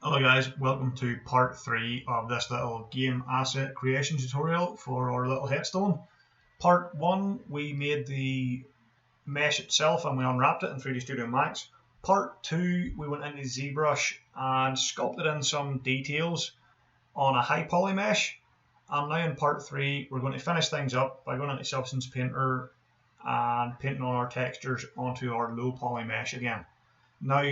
Hello guys, welcome to part 3 of this little game asset creation tutorial for our little headstone. Part 1 we made the mesh itself and we unwrapped it in 3D Studio Max. Part 2 we went into ZBrush and sculpted in some details on a high poly mesh. And now in part 3 we're going to finish things up by going into Substance Painter and painting on our textures onto our low poly mesh again. Now,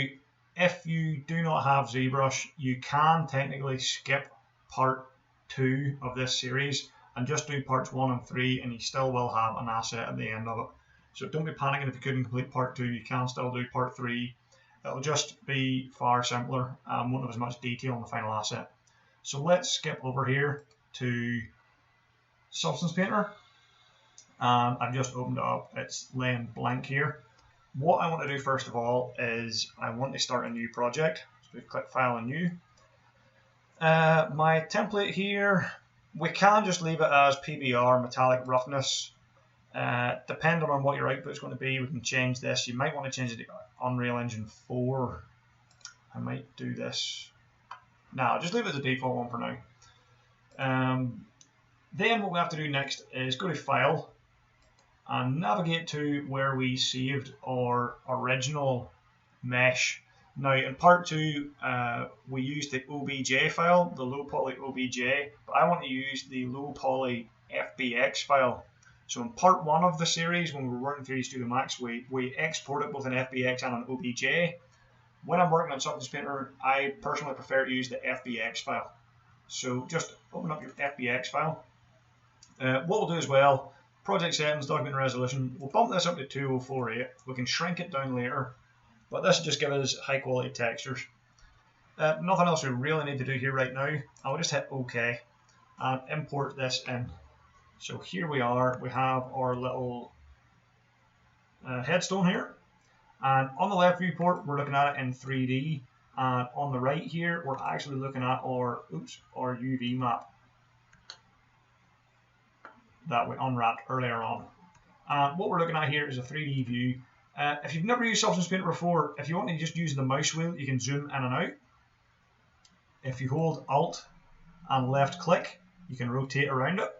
if you do not have ZBrush, you can technically skip part 2 of this series and just do parts 1 and 3 and you still will have an asset at the end of it. So don't be panicking if you couldn't complete part 2, you can still do part 3. It'll just be far simpler and won't have as much detail in the final asset. So let's skip over here to Substance Painter, and I've just opened it up, it's laying blank here. What I want to do first of all is I want to start a new project. So we click File and New. My template here, we can just leave it as PBR Metallic Roughness. Depending on what your output is going to be, we can change this. You might want to change it to Unreal Engine 4. I might do this. No, I'll just leave it as a default one for now. Then what we have to do next is go to File and navigate to where we saved our original mesh. Now in part 2 we used the OBJ file, the low poly OBJ, but I want to use the low poly FBX file. So in part 1 of the series, when we were working 3D Studio Max, we exported both an FBX and an OBJ. When I'm working on Substance Painter, I personally prefer to use the FBX file. So just open up your FBX file. What we'll do as well, project settings, document resolution, we'll bump this up to 2048. We can shrink it down later, but this will just give us high quality textures. Nothing else we really need to do here right now. I'll just hit OK and import this in. So here we are, we have our little headstone here, and on the left viewport we're looking at it in 3D, and on the right here we're actually looking at our UV map that we unwrapped earlier on. And what we're looking at here is a 3D view. If you've never used Substance Painter before, if you want to just use the mouse wheel, you can zoom in and out. If you hold Alt and left click, you can rotate around it.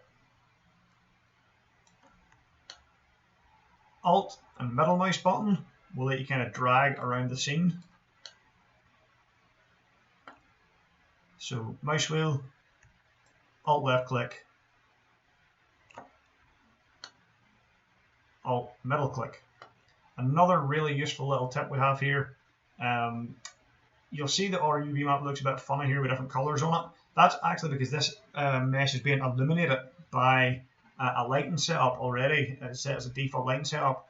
Alt and middle mouse button will let you kind of drag around the scene. So mouse wheel, Alt left click, Alt middle click. Another really useful little tip we have here, you'll see that our UV map looks a bit funny here with different colors on it. That's actually because this mesh is being illuminated by a lighting setup already. It's set as a default lighting setup.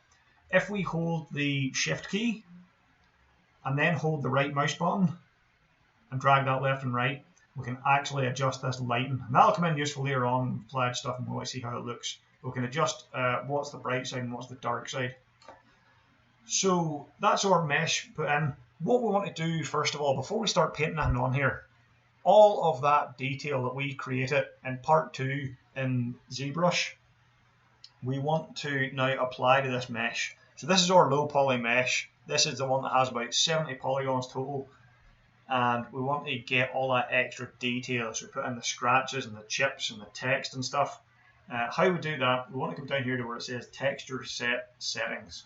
If we hold the shift key and then hold the right mouse button and drag that left and right, we can actually adjust this lighting. And that'll come in useful later on, flash stuff, and we'll see how it looks. We can adjust what's the bright side and what's the dark side. So that's our mesh put in. What we want to do first of all, before we start painting anything on here, all of that detail that we created in part 2 in ZBrush, we want to now apply to this mesh. So this is our low poly mesh. This is the one that has about 70 polygons total, and we want to get all that extra detail. So we put in the scratches and the chips and the text and stuff. How we do that, we want to come down here to where it says texture set settings,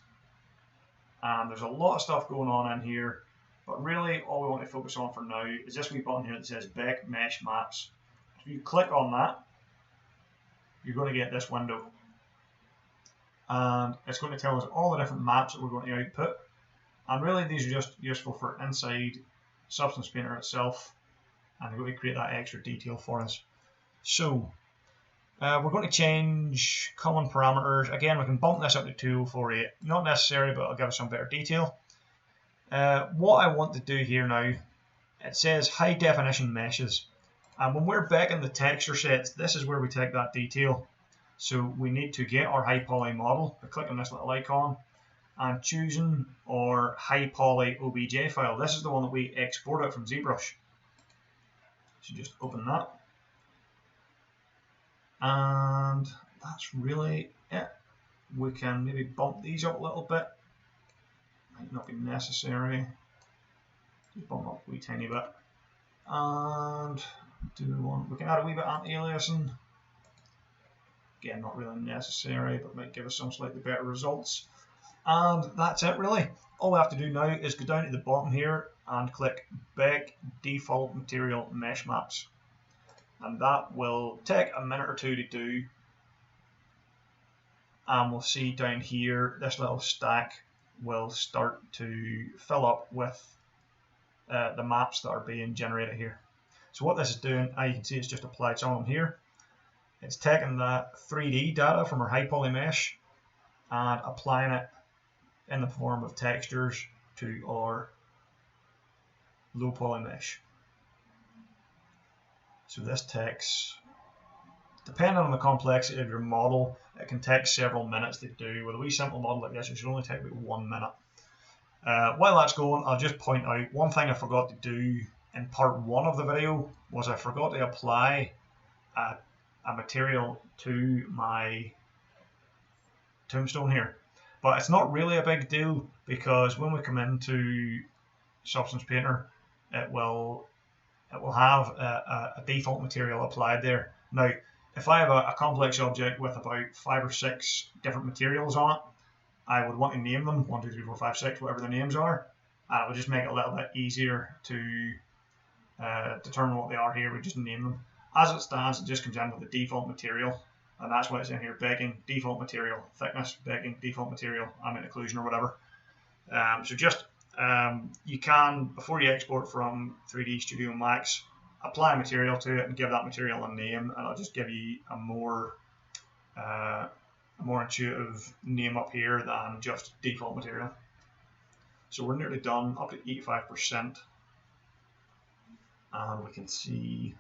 and there's a lot of stuff going on in here, but really all we want to focus on for now is this wee button here that says Beck Mesh Maps. If you click on that, you're going to get this window, and it's going to tell us all the different maps that we're going to output, and really these are just useful for inside Substance Painter itself, and they're going to create that extra detail for us. So we're going to change common parameters. Again, we can bump this up to 2048. Not necessary, but it'll give us some better detail. What I want to do here now, it says high definition meshes. And when we're back in the texture sets, this is where we take that detail. So we need to get our high poly model by clicking this little icon and choosing our high poly OBJ file. This is the one that we exported from ZBrush. So just open that. And that's really it. We can maybe bump these up a little bit. Might not be necessary. Just bump up a wee tiny bit. And we can add a wee bit of anti-aliasing. Again, not really necessary, but might give us some slightly better results. And that's it really. All we have to do now is go down to the bottom here and click Bake Default Material Mesh Maps. And that will take a minute or two to do. And we'll see down here, this little stack will start to fill up with the maps that are being generated here. So what this is doing, you can see it's just applied some of them here. It's taking that 3D data from our high poly mesh and applying it in the form of textures to our low poly mesh. So this takes, depending on the complexity of your model, it can take several minutes to do. With a wee simple model like this, it should only take about 1 minute. While that's going, I'll just point out one thing I forgot to do in part 1 of the video was I forgot to apply a material to my tombstone here. But it's not really a big deal because when we come into Substance Painter, it will have a default material applied there. Now, if I have a complex object with about 5 or 6 different materials on it, I would want to name them 1, 2, 3, 4, 5, 6, whatever the names are, and it would just make it a little bit easier to determine what they are here. We just name them. As it stands, it just comes in with the default material, and that's why it's in here: baking, default material, thickness, baking, default material, ambient occlusion, or whatever. So just you can, before you export from 3D Studio Max, apply a material to it and give that material a name, and it'll just give you a more intuitive name up here than just default material. So we're nearly done, up to 85%, and we can see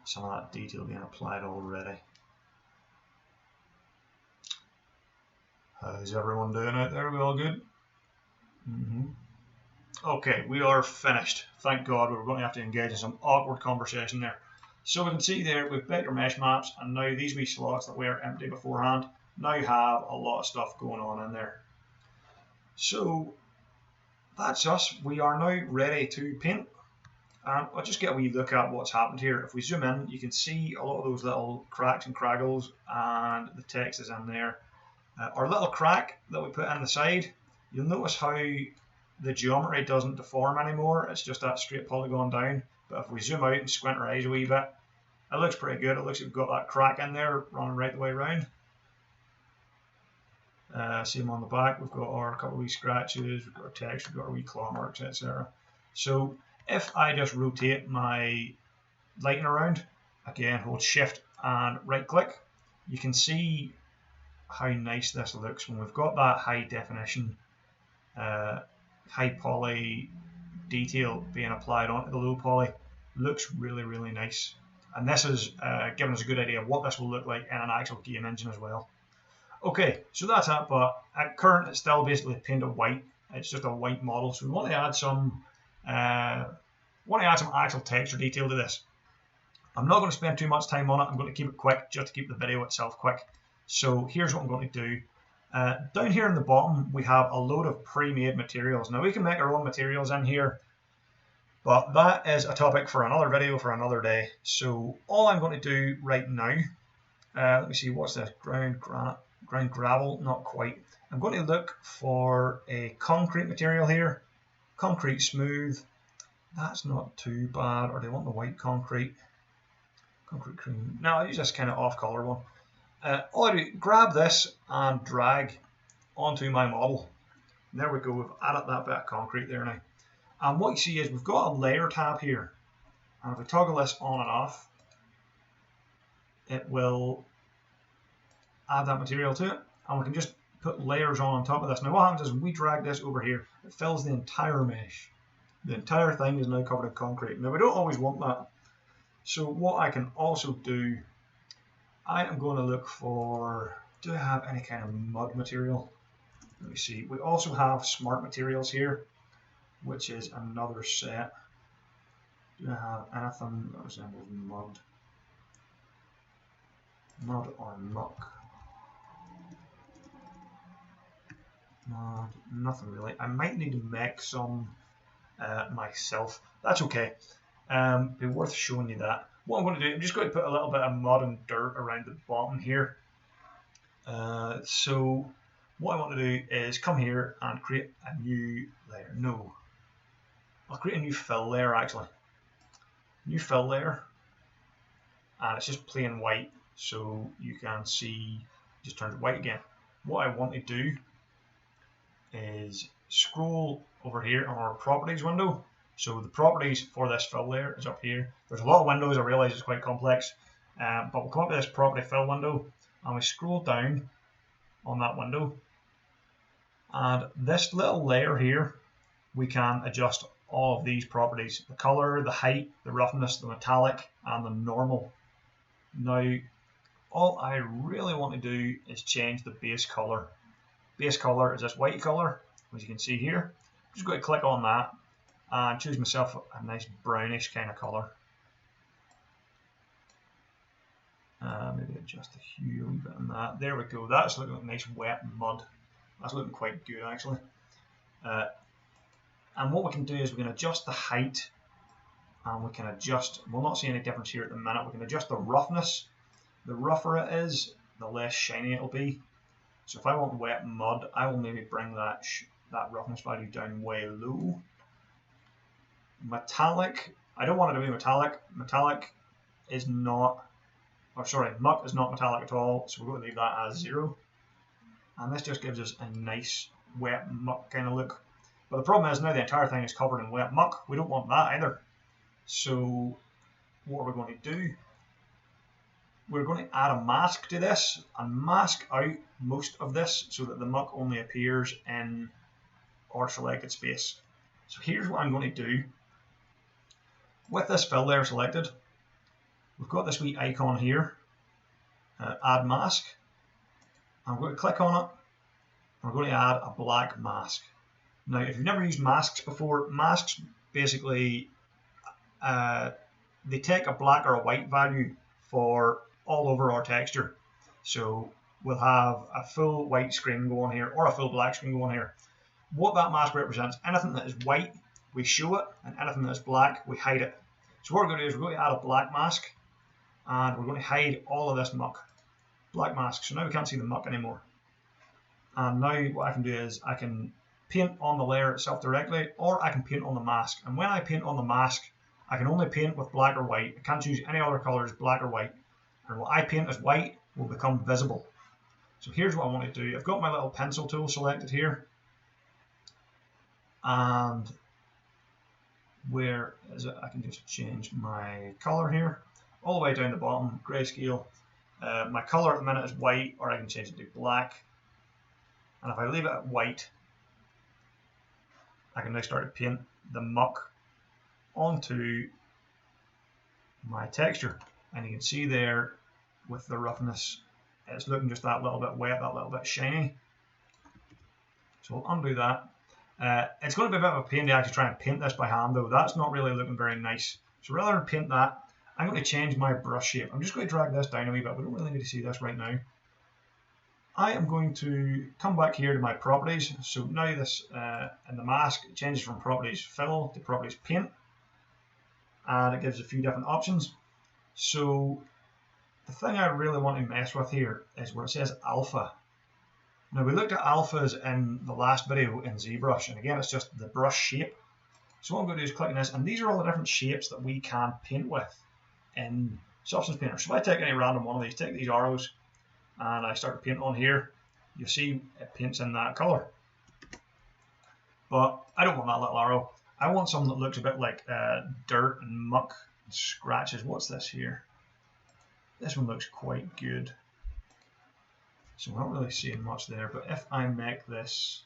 some of that detail being applied already. How's everyone doing out there? Are we all good? Okay, we are finished. Thank God. We were going to have to engage in some awkward conversation there. So we can see there we've baked our mesh maps, and now these wee slots that were empty beforehand now have a lot of stuff going on in there. So that's us. We are now ready to paint. And I'll just get a wee look at what's happened here. If we zoom in, you can see a lot of those little cracks and craggles, and the text is in there. Our little crack that we put in the side, you'll notice how the geometry doesn't deform anymore. It's just that straight polygon down. But if we zoom out and squint our eyes a wee bit, it looks pretty good. It looks like we've got that crack in there running right the way around. Same on the back. We've got our couple of wee scratches, we've got our text, we've got our wee claw marks, etc. So if I just rotate my lighting around, again hold shift and right click, you can see how nice this looks when we've got that high definition, high poly detail being applied onto the low poly. Looks really, really nice. And this is giving us a good idea of what this will look like in an actual game engine as well. Okay, so that's it, but at current it's still basically painted white. It's just a white model, so we want to add some actual texture detail to this. I'm not going to spend too much time on it. I'm going to keep it quick, just to keep the video itself quick. So here's what I'm going to do. Down here in the bottom, we have a load of pre-made materials. Now we can make our own materials in here, but that is a topic for another video for another day. So all I'm going to do right now, let me see, what's this? Ground gravel? Not quite. I'm going to look for a concrete material here. Concrete smooth. That's not too bad. Or do you want the white concrete? Concrete cream. No, I'll use this kind of off-color one. All I do, grab this and drag onto my model. And there we go, we've added that bit of concrete there now. And what you see is we've got a layer tab here. And if we toggle this on and off, it will add that material to it. And we can just put layers on top of this. Now what happens is when we drag this over here, it fills the entire mesh. The entire thing is now covered in concrete. Now we don't always want that. So what I can also do, I am going to look for, do I have any kind of mud material? Let me see. We also have smart materials here, which is another set. Do I have anything that resembles mud? Mud or muck? Mud, nothing really. I might need to make some myself. That's okay. Be worth showing you that. What I'm going to do, I'm just going to put a little bit of mud and dirt around the bottom here. So what I want to do is come here and create a new layer. No, I'll create a new fill layer actually. New fill layer, and it's just plain white, so you can see it just turns white again. What I want to do is scroll over here on our properties window. So the properties for this fill layer is up here. There's a lot of windows, I realize it's quite complex, but we'll come up to this property fill window and we scroll down on that window, and this little layer here, we can adjust all of these properties: the color, the height, the roughness, the metallic, and the normal. Now, all I really want to do is change the base color. Base color is this white color, as you can see here. I'm just going to click on that and choose myself a nice brownish kind of color. Maybe adjust the hue a wee bit on that. There we go. That's looking like nice wet mud. That's looking quite good actually. And what we can do is we can adjust the height, and we can adjust, we'll not see any difference here at the minute, we can adjust the roughness. The rougher it is, the less shiny it'll be. So if I want wet mud, I will maybe bring that roughness value down way low. Metallic, I don't want it to be metallic. Metallic is not, or sorry, muck is not metallic at all, so we're going to leave that as 0. And this just gives us a nice wet muck kind of look. But the problem is now the entire thing is covered in wet muck. We don't want that either. So what are we going to do? We're going to add a mask to this and mask out most of this so that the muck only appears in our selected space. So here's what I'm going to do. With this fill layer selected, we've got this wee icon here, add mask. I'm going to click on it. We're going to add a black mask. Now, if you've never used masks before, masks basically, they take a black or a white value for all over our texture. So we'll have a full white screen going here or a full black screen going here. What that mask represents, anything that is white, we show it, and anything that is black, we hide it. So what we're going to do is we're going to add a black mask, and we're going to hide all of this muck. Black mask, so now we can't see the muck anymore. And now what I can do is I can paint on the layer itself directly, or I can paint on the mask. And when I paint on the mask, I can only paint with black or white. I can't choose any other colors, black or white. And what I paint as white will become visible. So here's what I want to do. I've got my little pencil tool selected here. And where is it? I can just change my color here. All the way down the bottom, grayscale. My color at the minute is white, or I can change it to black. And if I leave it at white, I can now start to paint the muck onto my texture. And you can see there with the roughness, it's looking just that little bit wet, that little bit shiny. So we'll undo that. It's going to be a bit of a pain to actually try and paint this by hand though. That's not really looking very nice. So rather than paint that, I'm going to change my brush shape. I'm just going to drag this down a wee bit. We don't really need to see this right now. I am going to come back here to my properties. So now this in the mask, it changes from properties fill to properties paint. And it gives a few different options. So the thing I really want to mess with here is where it says alpha. Now we looked at alphas in the last video in ZBrush, and again it's just the brush shape. So what I'm going to do is click on this, and these are all the different shapes that we can paint with in Substance Painter. So if I take any random one of these, take these arrows, and I start to paint on here, you'll see it paints in that color. But I don't want that little arrow. I want something that looks a bit like dirt and muck and scratches. What's this here? This one looks quite good. So we're not really seeing much there, but if I make this,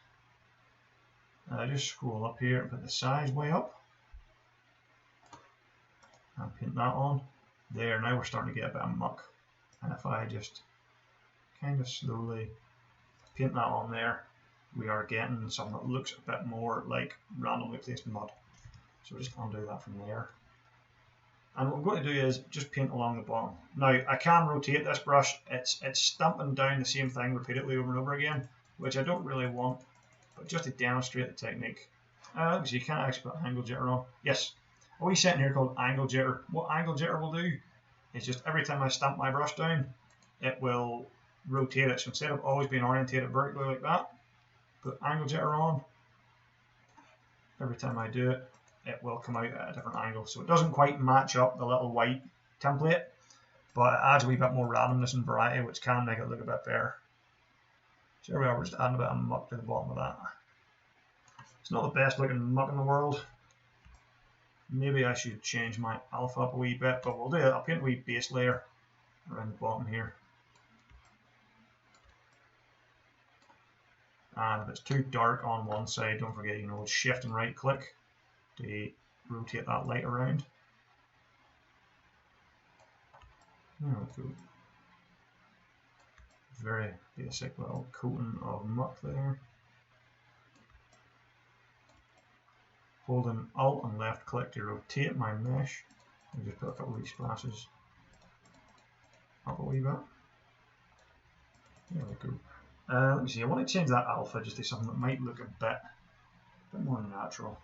just scroll up here and put the size way up, and paint that on. There, now we're starting to get a bit of muck. And if I just kind of slowly paint that on there, we are getting something that looks a bit more like randomly placed mud. So just undo that from there. And what I'm going to do is just paint along the bottom. Now I can rotate this brush. It's stamping down the same thing repeatedly over and over again, which I don't really want, but just to demonstrate the technique. So you can't actually put angle jitter on. Yes, a wee setting here called angle jitter. What angle jitter will do is just every time I stamp my brush down, it will rotate it. So instead of always being orientated vertically like that, put angle jitter on. Every time I do it, it will come out at a different angle. So it doesn't quite match up the little white template, but it adds a wee bit more randomness and variety, which can make it look a bit better. So here we are, we're just adding a bit of muck to the bottom of that. It's not the best looking muck in the world. Maybe I should change my alpha up a wee bit, but we'll do it. I'll paint a wee base layer around the bottom here. And if it's too dark on one side, don't forget, shift and right click to rotate that light around. There we go. Very basic little coating of muck there. Holding Alt and left click to rotate my mesh. And just put a couple of these splashes up a wee bit. There we go. Let me see, I want to change that alpha just to something that might look a bit more natural.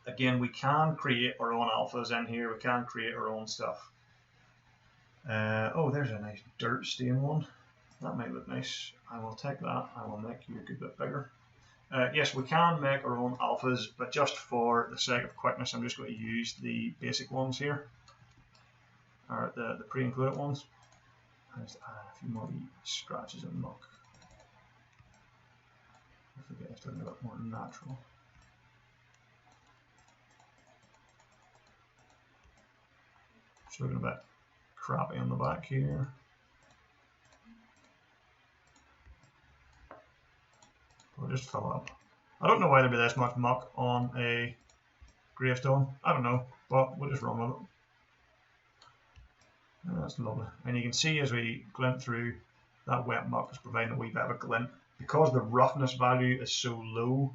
Again, we can create our own alphas in here, we can create our own stuff. Oh, there's a nice dirt stain one. That might look nice. I will take that, I will make you a good bit bigger. Yes, we can make our own alphas, but just for the sake of quickness, I'm just going to use the basic ones here, or the pre-included ones. I just add a few more scratches of muck. I forget it's a bit more natural. Just looking a bit crappy on the back here. We'll just fill up. I don't know why there'd be this much muck on a gravestone. I don't know, but we'll just run with it. And that's lovely. And you can see as we glint through, that wet muck is providing a wee bit of a glint. Because the roughness value is so low,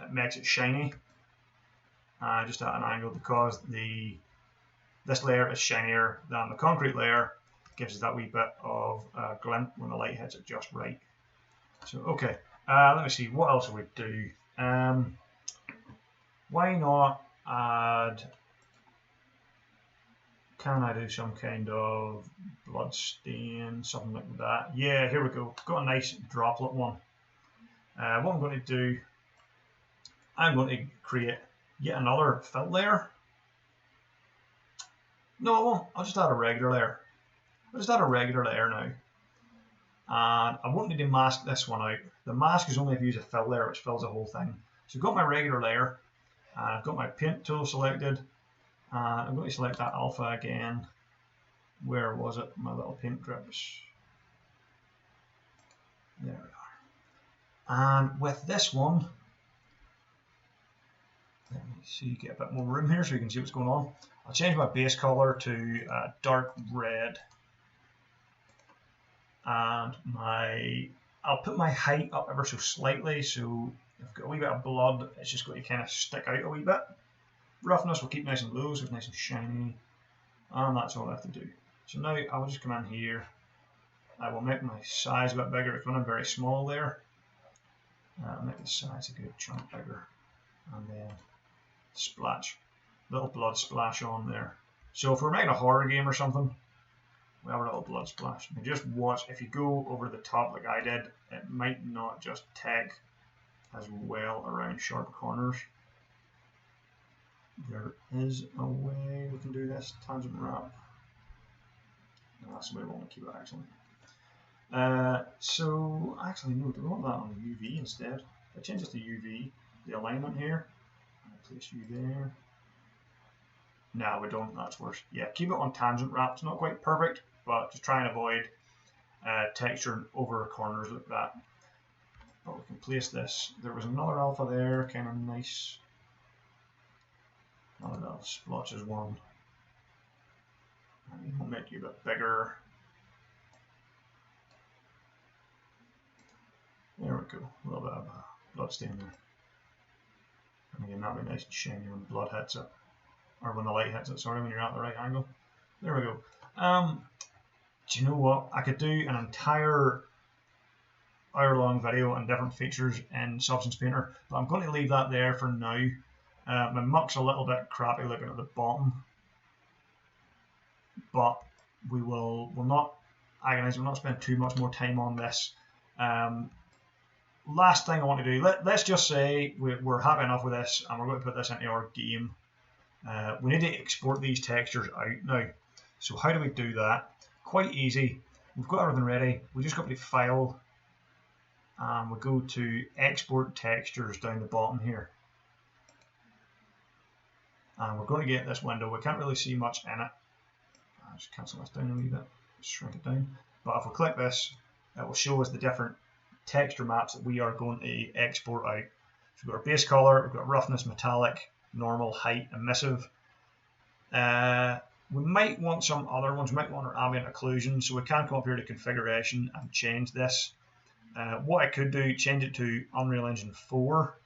it makes it shiny. Just at an angle, because this layer is shinier than the concrete layer, gives us that wee bit of glint when the light hits it just right. So okay, let me see, what else would we do? Why not add, can I do some kind of blood stain, something like that? Yeah, here we go, got a nice droplet one. What I'm going to do, I'm going to create yet another fill layer. No, I won't, I'll just add a regular layer. I'll just add a regular layer now. And I won't need to mask this one out. The mask is only if you use a fill layer, which fills the whole thing. So I've got my regular layer, and I've got my paint tool selected, and I'm going to select that alpha again. Where was it? My little paint drips. There we are. And with this one, let me see, get a bit more room here so you can see what's going on. I'll change my base color to dark red. And I'll put my height up ever so slightly, so if I've got a wee bit of blood, it's just going to kind of stick out a wee bit. Roughness we'll keep nice and low, so it's nice and shiny, and that's all I have to do. So now I'll just come in here, I will make my size a bit bigger, it's running very small there. I'll make the size a good chunk bigger, and then splash, little blood splash on there. So if we're making a horror game or something, we have a little blood splash. And just watch, if you go over the top like I did, it might not just take as well around sharp corners. There is a way we can do this, tangent wrap. No, that's the way we want to keep it actually. So actually no, do we want that on UV instead? If I change this to UV, the alignment here, I'll place you there. No, we don't, that's worse. Yeah, keep it on tangent wrap, it's not quite perfect, but just try and avoid texture over corners like that. But we can place this. There was another alpha there, kind of nice. Another little splotches one. And we'll make you a bit bigger. There we go, a little bit of blood stain there. And again, that'll be nice and shiny when the blood hits it. Or when the light hits it, sorry, when you're at the right angle. There we go. Do you know what? I could do an entire hour-long video on different features in Substance Painter, but I'm going to leave that there for now. My muck's a little bit crappy looking at the bottom, but we'll not agonize, we'll not spend too much more time on this. Last thing I want to do, let's just say we're happy enough with this and we're going to put this into our game. We need to export these textures out now. So how do we do that? Quite easy. We've got everything ready. We just go to File and we go to Export Textures down the bottom here. And we're going to get this window. We can't really see much in it. I'll just cancel this down a wee bit, shrink it down. But if we click this, it will show us the different texture maps that we are going to export out. So we've got our base color, we've got roughness, metallic, normal, height, emissive. We might want some other ones. We might want our ambient occlusion, so we can come up here to configuration and change this. What I could do, change it to Unreal Engine 4,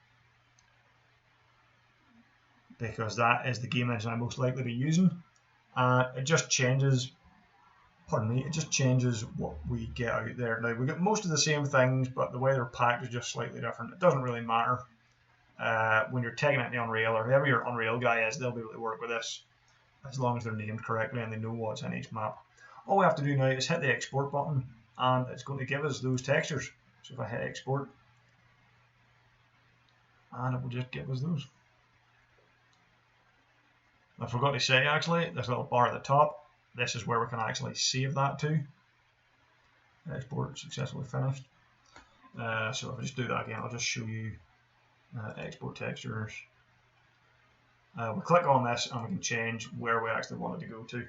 because that is the game engine I'm most likely to be using. It just changes, it just changes what we get out there. Now we get most of the same things, but the way they're packed is just slightly different. It doesn't really matter. When you're taking it to Unreal, or whoever your Unreal guy is, they'll be able to work with this as long as they're named correctly and they know what's in each map. All we have to do now is hit the export button and it's going to give us those textures. So if I hit export, and it will just give us those. I forgot to say actually, this little bar at the top, this is where we can actually save that to. Export successfully finished. So if I just do that again, I'll just show you export textures. We click on this and we can change where we actually want it to go to.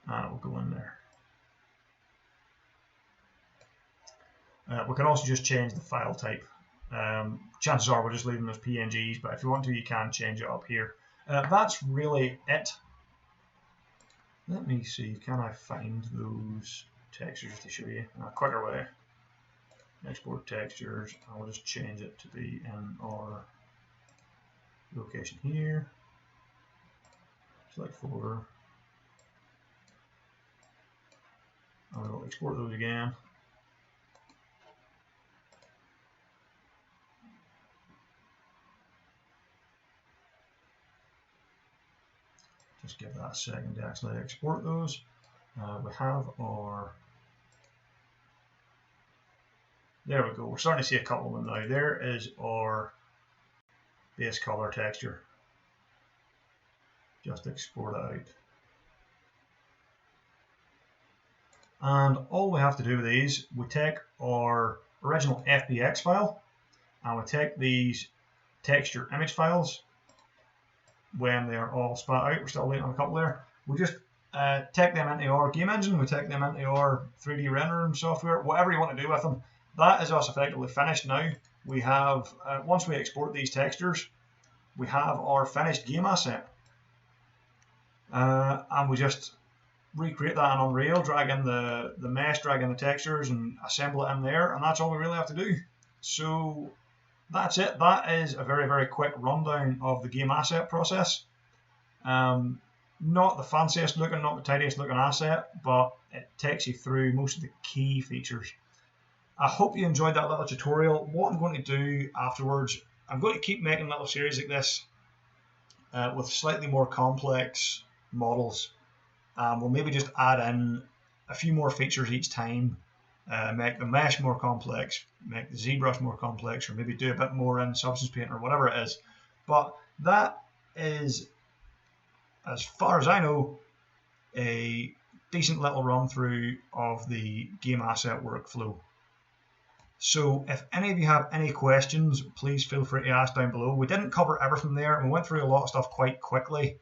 And it will go in there. We can also just change the file type. Chances are we'll just leave them as PNGs, but if you want to, you can change it up here. That's really it. Let me see, can I find those textures to show you in a quicker way? Export textures, I'll just change it to be in our location here. Select folder. And we'll export those again. Just give that a second to actually export those. We have our, there we go, we're starting to see a couple of them now. There is our base color texture. Just export it out. And all we have to do with these, we take our original FBX file and we take these texture image files when they're all spat out. We're still waiting on a couple there. We just take them into our game engine, we take them into our 3D rendering software, whatever you want to do with them. That is us effectively finished now. We have, once we export these textures, we have our finished game asset. And we just recreate that in Unreal, drag in the mesh, drag in the textures and assemble it in there, and that's all we really have to do. So that's it. That is a very, very quick rundown of the game asset process. Not the fanciest looking, not the tidiest looking asset, but it takes you through most of the key features. I hope you enjoyed that little tutorial. What I'm going to do afterwards, I'm going to keep making little series like this with slightly more complex models. We'll maybe just add in a few more features each time, make the mesh more complex, make the ZBrush more complex, or maybe do a bit more in Substance Paint or whatever it is. But that is, as far as I know, a decent little run through of the game asset workflow. So if any of you have any questions, please feel free to ask down below. We didn't cover everything there, and we went through a lot of stuff quite quickly.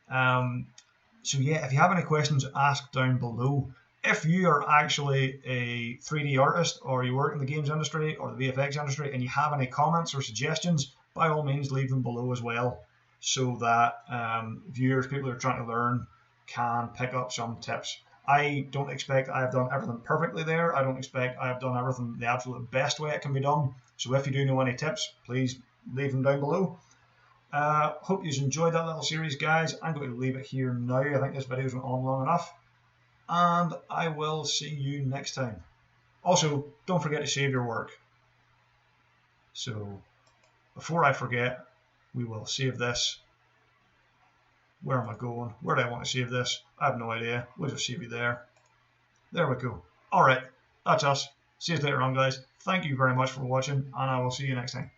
So yeah, if you have any questions, ask down below. If you are actually a 3D artist, or you work in the games industry or the VFX industry, and you have any comments or suggestions, by all means leave them below as well, so that viewers, people who are trying to learn, can pick up some tips. I don't expect I have done everything perfectly there. I don't expect I have done everything the absolute best way it can be done. So if you do know any tips, please leave them down below. Hope you enjoyed that little series, guys. I'm going to leave it here now. I think this video's went on long enough. And I will see you next time. Also, don't forget to save your work. So before I forget, we will save this. Where am I going? Where do I want to save this? I have no idea. We'll just save it there. There we go. All right, that's us. See you later on, guys. Thank you very much for watching, and I will see you next time.